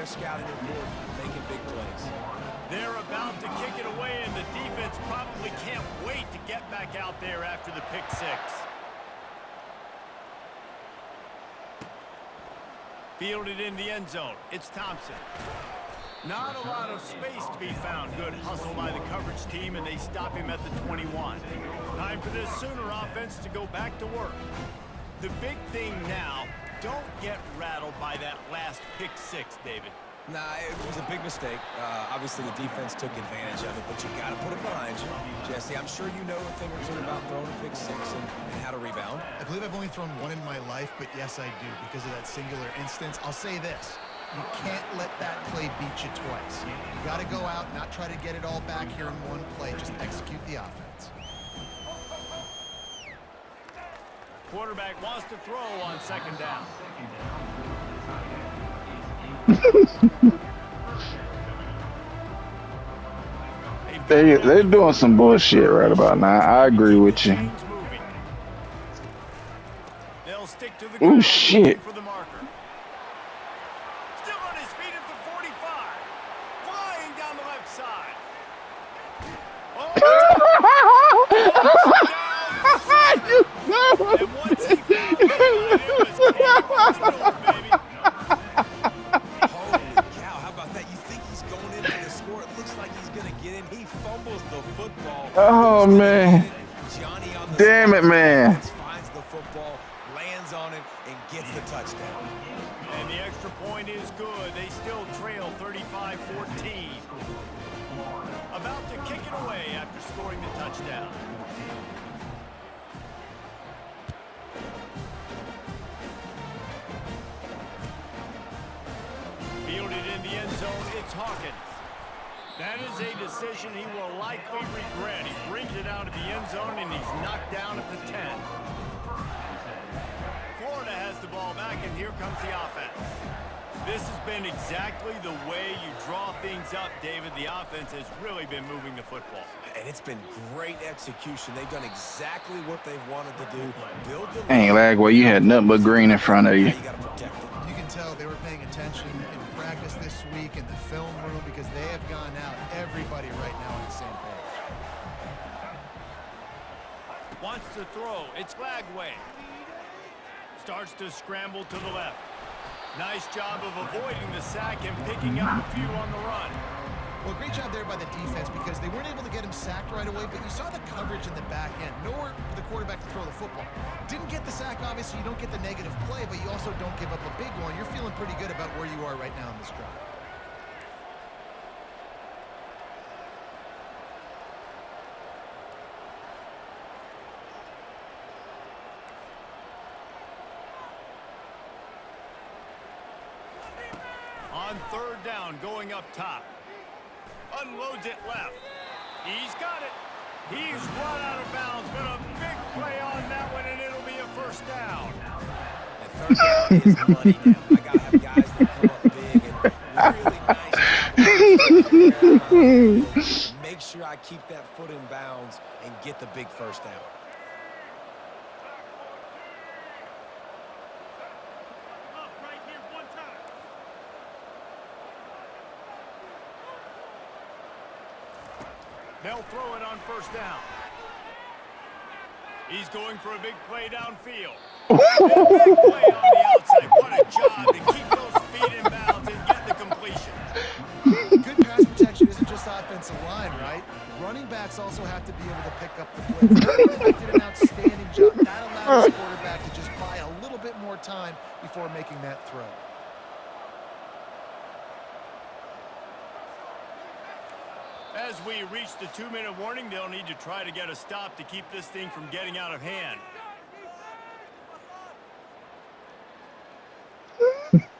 their scouting report, making big plays. They're about to kick it away, and the defense probably can't wait to get back out there after the pick six. Fielded in the end zone. It's Thompson. Not a lot of space to be found. Good hustle by the coverage team, and they stop him at the 21. Time for this Sooner offense to go back to work. The big thing now, don't get rattled by that last pick six, David. Nah, it was a big mistake. Obviously, the defense took advantage of it, but you got to put it behind you. Jesse, I'm sure you know a thing or two about throwing a pick six and how to rebound. I believe I've only thrown one in my life, but yes, I do, because of that singular instance. I'll say this. You can't let that play beat you twice. You got to go out, not try to get it all back here in one play. Just execute the offense. Quarterback wants to throw on second down. They're doing some bullshit right about now. I agree with you. Oh shit. For the marker. Still on his feet at the 45. Flying down the left side. And once he found the line, it was baby. Holy cow, how about that? You think he's going in for the score. It looks like he's going to get in. He fumbles the football. Oh, man. Johnny on the damn it, man. Finds the football, lands on it, and gets the touchdown. And the extra point is good. They still trail 35-14. About to kick it away after scoring the touchdown. Fielded in the end zone, it's Hawkins. That is a decision he will likely regret. He brings it out of the end zone, and he's knocked down at the 10. Florida has the ball back, and here comes the offense. This has been exactly the way you draw things up, David. The offense has really been moving the football. And it's been great execution. They've done exactly what they've wanted to do. Build the Ain't like well, you had nothing but green in front of you. You got to protect them. You can tell they were paying attention in practice this week in the film room because they have gone out, everybody right now on the same page. Wants to throw. It's Flagway. Starts to scramble to the left. Nice job of avoiding the sack and picking up a few on the run. Well, great job there by the defense because they weren't able to get him sacked right away, but you saw the coverage in the back end. Nowhere for the quarterback to throw the football. Didn't get the sack, obviously. You don't get the negative play, but you also don't give up a big one. You're feeling pretty good about where you are right now in this drive. On third down, going up top. Unloads it left. He's got it. He's run out of bounds, but a big play on that one, and it'll be a first down. And third down is money now. I got to have guys that come up big and really nice job. Make sure I keep that foot in bounds and get the big first down. They'll throw it on first down. He's going for a big play downfield. Big play on the outside. What a job to keep those feet in bounds and get the completion. Good pass protection isn't just offensive line, right? Running backs also have to be able to pick up the blitz. They did an outstanding job. That allows the quarterback to just buy a little bit more time before making that throw. As we reach the 2-minute warning, they'll need to try to get a stop to keep this thing from getting out of hand.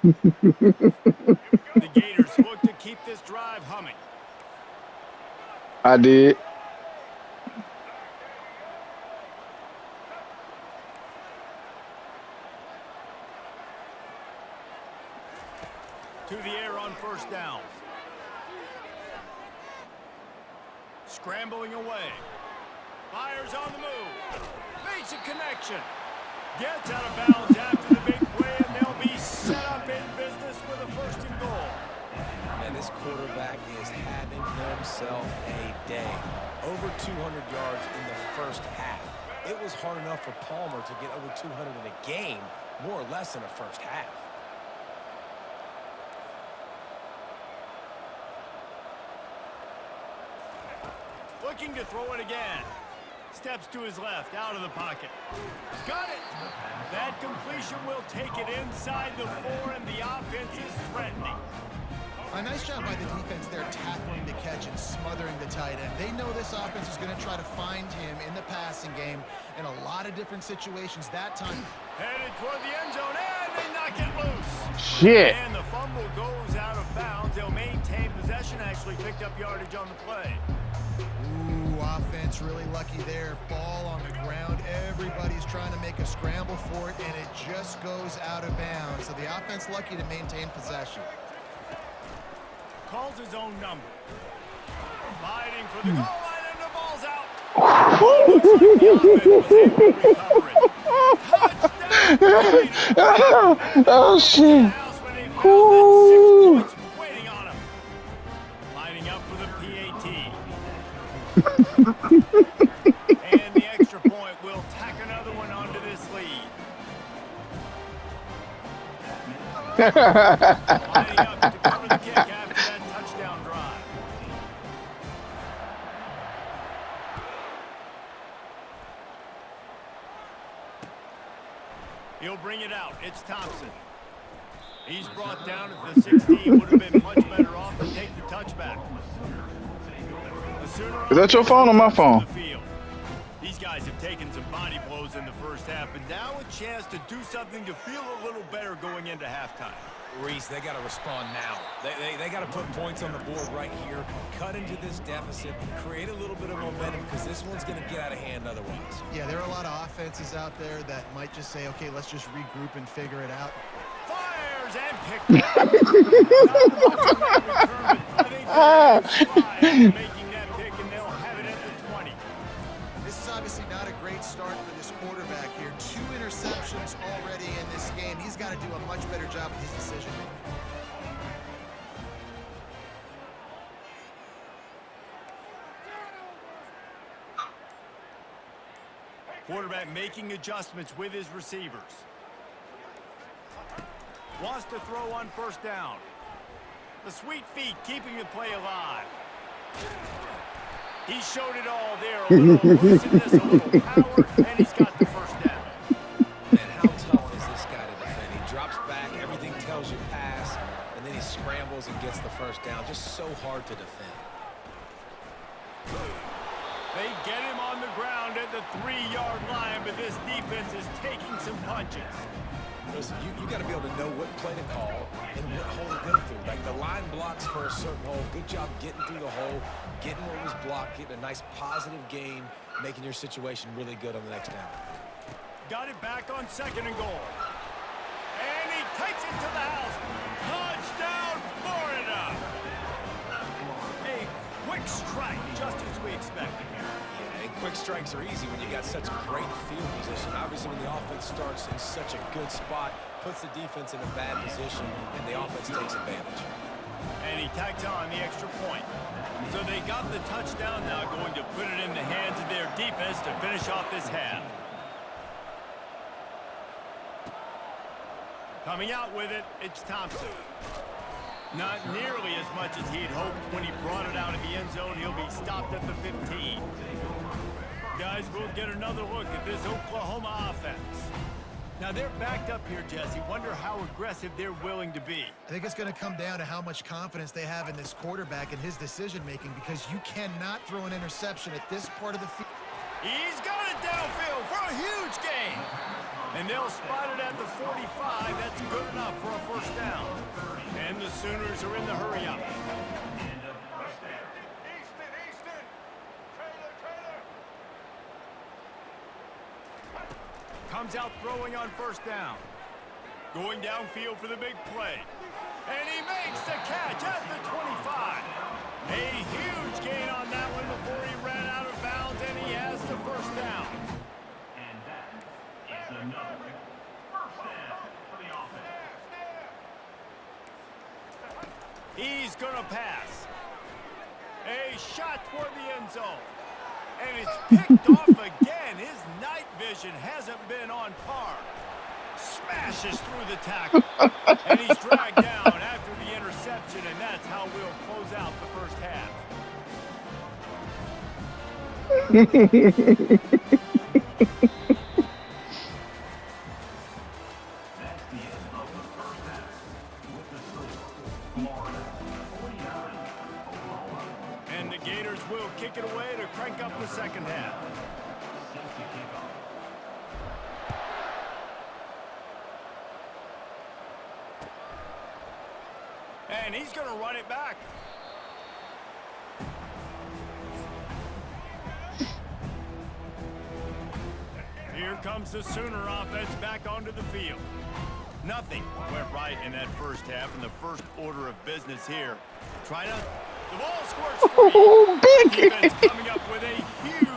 The Gators look to keep this drive humming. I did. To the air on first down. Scrambling away. Fires on the move. Makes a connection. Gets out of bounds after the big play, and they'll be set up in business with a first and goal. enough for Palmer to get over 200 in a game, more or less in a first half. Looking to throw it again. Steps to his left, out of the pocket. Got it! That completion will take it inside the 4, and the offense is threatening. A nice job by the defense there tackling the catch and smothering the tight end. They know this offense is going to try to find him in the passing game in a lot of different situations. That time, Headed toward the end zone, and they knock it loose. Shit. And the fumble goes out of bounds. They'll maintain possession, actually picked up yardage on the play. ooh, offense really lucky there. Ball on the ground. Everybody's trying to make a scramble for it, and it just goes out of bounds. So the offense lucky to maintain possession. Calls his own number. Fighting for the goal line, and the ball's out. Oh, shit. Ooh. Waiting on him. Lining up for the PAT. And the extra point will tack another one onto this lead. Lining up to cover the kick after that touchdown drive. He'll bring it out. It's Thompson. He's brought down at the 16. Would have been much better off to take the touchback. Is that your phone or my phone? These guys have taken some body blows in the first half, and now a chance to do something to feel a little better going into halftime. Reese, they got to respond now. They got to put points on the board right here, cut into this deficit, create a little bit of momentum, because this one's going to get out of hand otherwise. Yeah, there are a lot of offenses out there that might just say, okay, let's just regroup and figure it out. Fires and picked up. Making that pick, and they'll have it at the 20. This is obviously not a great start for this quarterback here. 2 interceptions already in this game. He's got to do a much better job with his decision making. Quarterback making adjustments with his receivers. Wants to throw on first down. The sweet feet keeping the play alive. He showed it all there. A little looseness, a little power, and he's got the first down. Man, how tough is this guy to defend? He drops back, everything tells you pass, and then he scrambles and gets the first down. Just so hard to defend. They get him on the ground at the 3-yard line, but this defense is taking some punches. Listen, you got to be able to know what play to call and what hole to go through. Like the line blocks for a certain hole. Good job getting through the hole, getting what was blocked, getting a nice positive gain, making your situation really good on the next down. Got it back on 2nd and goal. And he takes it to the house. Touchdown, Florida! A quick strike, just as we expected. And quick strikes are easy when you got such great field position. Obviously, when the offense starts in such a good spot, puts the defense in a bad position, and the offense takes advantage. And he tacks on the extra point. So they got the touchdown, now going to put it in the hands of their defense to finish off this half. Coming out with it, it's Thompson. Not nearly as much as he'd hoped when he brought it out of the end zone. He'll be stopped at the 15. Guys, we'll get another look at this Oklahoma offense. Now they're backed up here, Jesse. Wonder how aggressive they're willing to be. I think it's going to come down to how much confidence they have in this quarterback and his decision-making, because you cannot throw an interception at this part of the field. He's got it downfield for a huge gain. And they'll spot it at the 45. That's good enough for a first down. And the Sooners are in the hurry-up. Comes out throwing on first down. Going downfield for the big play. And he makes the catch at the 25. A huge gain on that one before he ran out of bounds, and he has the first down. And that is another first down for the offense. He's going to pass. A shot toward the end zone. And it's picked off again. His night vision hasn't been on par. Smashes through the tackle. And he's dragged down after the interception, and that's how we'll close out the first half. That's the end of the first half. With the score, Florida 49, Oklahoma. And the Gators will kick it away to crank up the second half. Set to kick off. And he's going to run it back. Here comes the Sooner offense back onto the field. Nothing went right in that first half, and the first order of business here. Try to... The ball squirts free. Oh, big. Defense coming up with a huge...